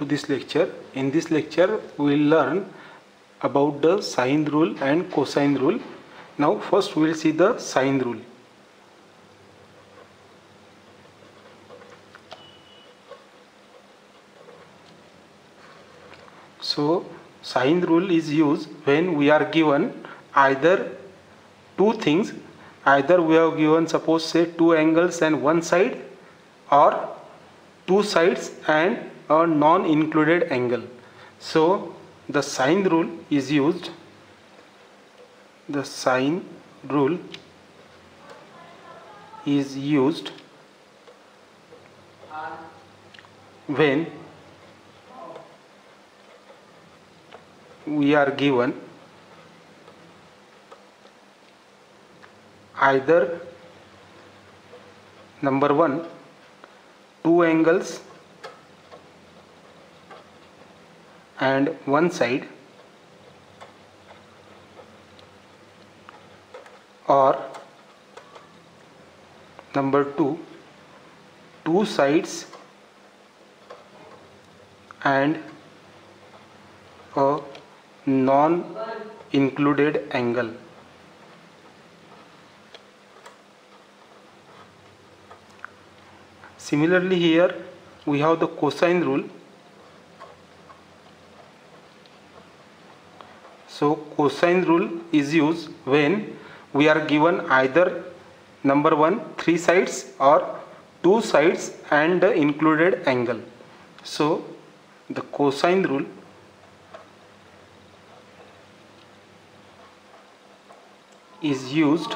this lecture. In this lecture we will learn about the sine rule and cosine rule. Now first we will see the sine rule. So sine rule is used when we are given either two things, either we have given suppose say two angles and one side, or two sides and a non-included angle. So the sine rule is used. The sine rule is used when we are given either number one, two angles and one side, or number two, two sides and a non-included angle. Similarly, here we have the cosine rule. So cosine rule is used when we are given either number one, three sides, or two sides and the included angle. So the cosine rule is used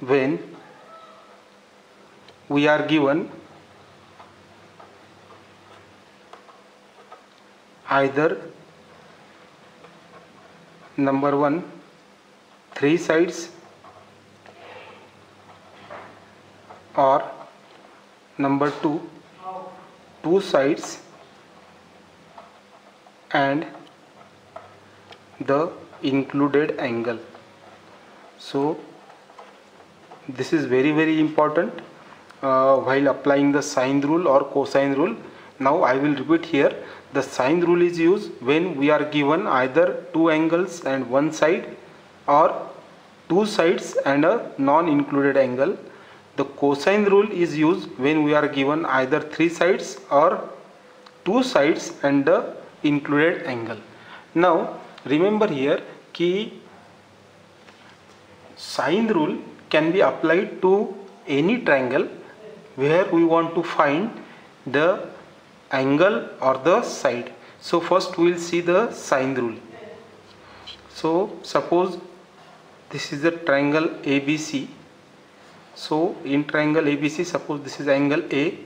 when we are given either number one, three sides, or number two, two sides and the included angle. So this is very important while applying the sine rule or cosine rule. Now I will repeat here. The sine rule is used when we are given either two angles and one side, or two sides and a non-included angle. The cosine rule is used when we are given either three sides or two sides and the included angle. Now remember here कि sine rule can be applied to any triangle where we want to find the angle or the side. So first we will see the sine rule. So suppose this is the triangle ABC. So in triangle ABC, suppose this is angle A,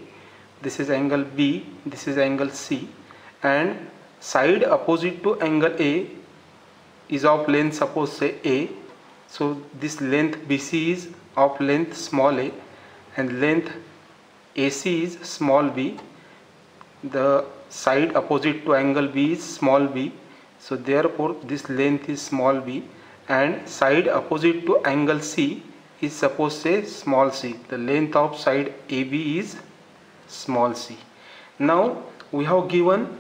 this is angle B, this is angle C, and side opposite to angle A is of length suppose say A. So this length BC is of length small a, and length AC is small b. The side opposite to angle B is small b. So therefore this length is small b, and side opposite to angle C is suppose say small c. The length of side AB is small c. Now we have given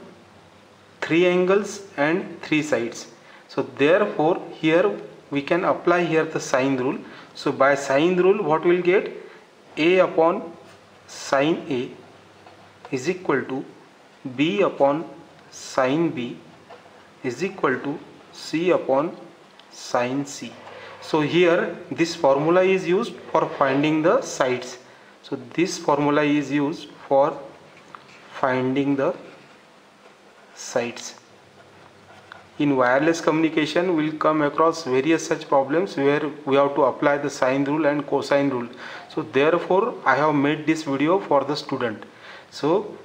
three angles and three sides. So therefore here we can apply here the sine rule. So by sine rule what we will get? A upon sine A is equal to B upon sine B is equal to C upon sine C. So here this formula is used for finding the sides. So this formula is used for finding the sides. In wireless communication we will come across various such problems where we have to apply the sine rule and cosine rule. So therefore I have made this video for the student. So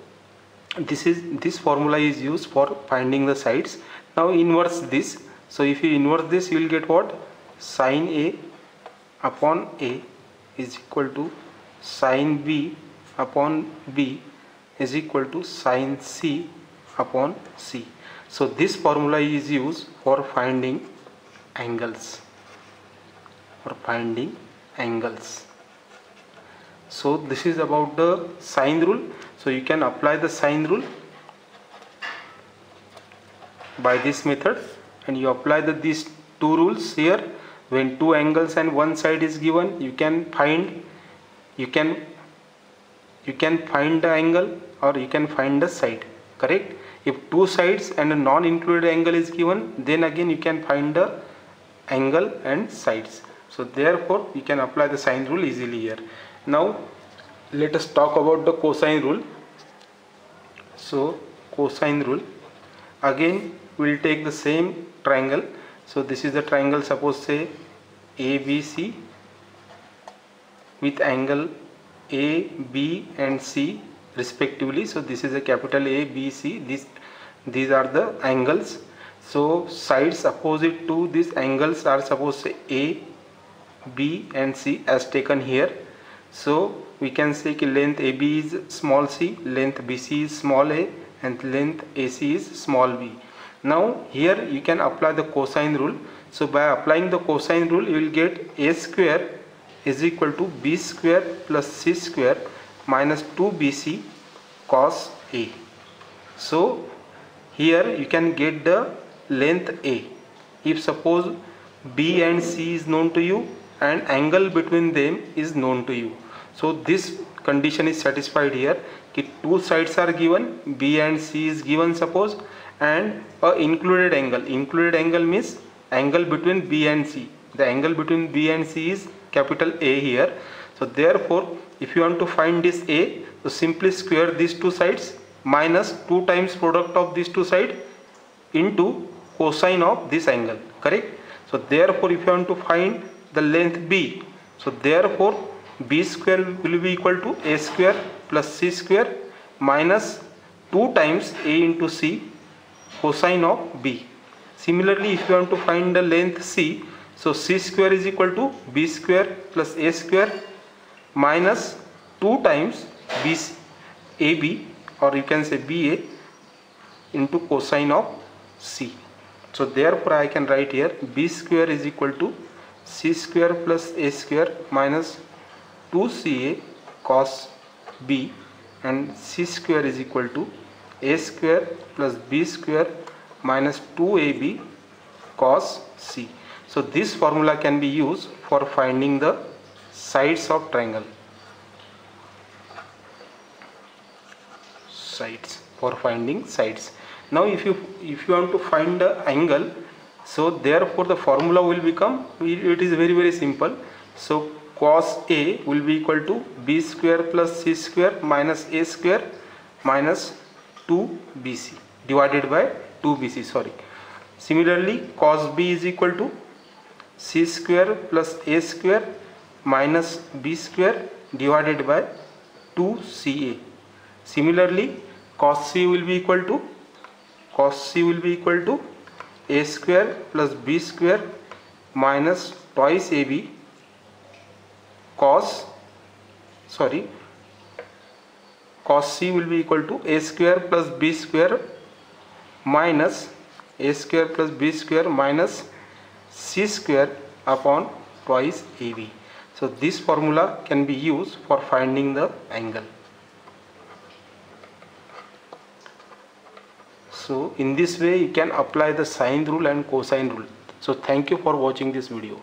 this formula is used for finding the sides. Now inverse this. So if you inverse this, you will get what? Sine A upon A is equal to sine B upon B is equal to sine C upon C. So this formula is used for finding angles. So this is about the sine rule. So you can apply the sine rule by this method, and you apply these two rules here. When two angles and one side is given, you can find the angle or you can find the side, correct? If two sides and a non-included angle is given, then again you can find the angle and sides. So therefore you can apply the sine rule easily here. Now let us talk about the cosine rule. So cosine rule, again we will take the same triangle. So this is the triangle, suppose say ABC with angle A, B and C respectively. So this is a capital A, B, C. These are the angles. So sides opposite to these angles are, suppose say A, B and C as taken here. So we can say कि length AB is small c, length BC is small a, and length AC is small b. Now here you can apply the cosine rule. So by applying the cosine rule, you will get A square is equal to B square plus C square minus 2BC cos A. So here you can get the length A. If suppose B and C is known to you and angle between them is known to you, so this condition is satisfied here. Two sides are given, B and C is given suppose, and a included angle means angle between B and C. The angle between B and C is capital A here. So therefore if you want to find this A, so simply square these two sides minus 2 times product of these two sides into cosine of this angle, correct? So therefore if you want to find the length B, so therefore B square will be equal to A square plus C square minus 2 times A into C cosine of B. Similarly if you want to find the length C, so C square is equal to B square plus A square minus 2 times AB, or you can say BA into cosine of C. So therefore I can write here B square is equal to C square plus A square minus 2CA cos B, and C square is equal to A square plus B square minus 2AB cos C. So this formula can be used for finding the sides of triangle. For finding sides. Now if you want to find the angle, so therefore the formula will become, it is very simple. So cos A will be equal to B square plus C square minus A square minus 2BC divided by 2BC, sorry. Similarly cos B is equal to C square plus A square minus B square divided by 2CA. Similarly cos C will be equal to A square plus B square minus twice AB cos C will be equal to A square plus B square minus A square plus B square minus C square upon twice AB. So this formula can be used for finding the angle. So in this way you can apply the sine rule and cosine rule. So thank you for watching this video.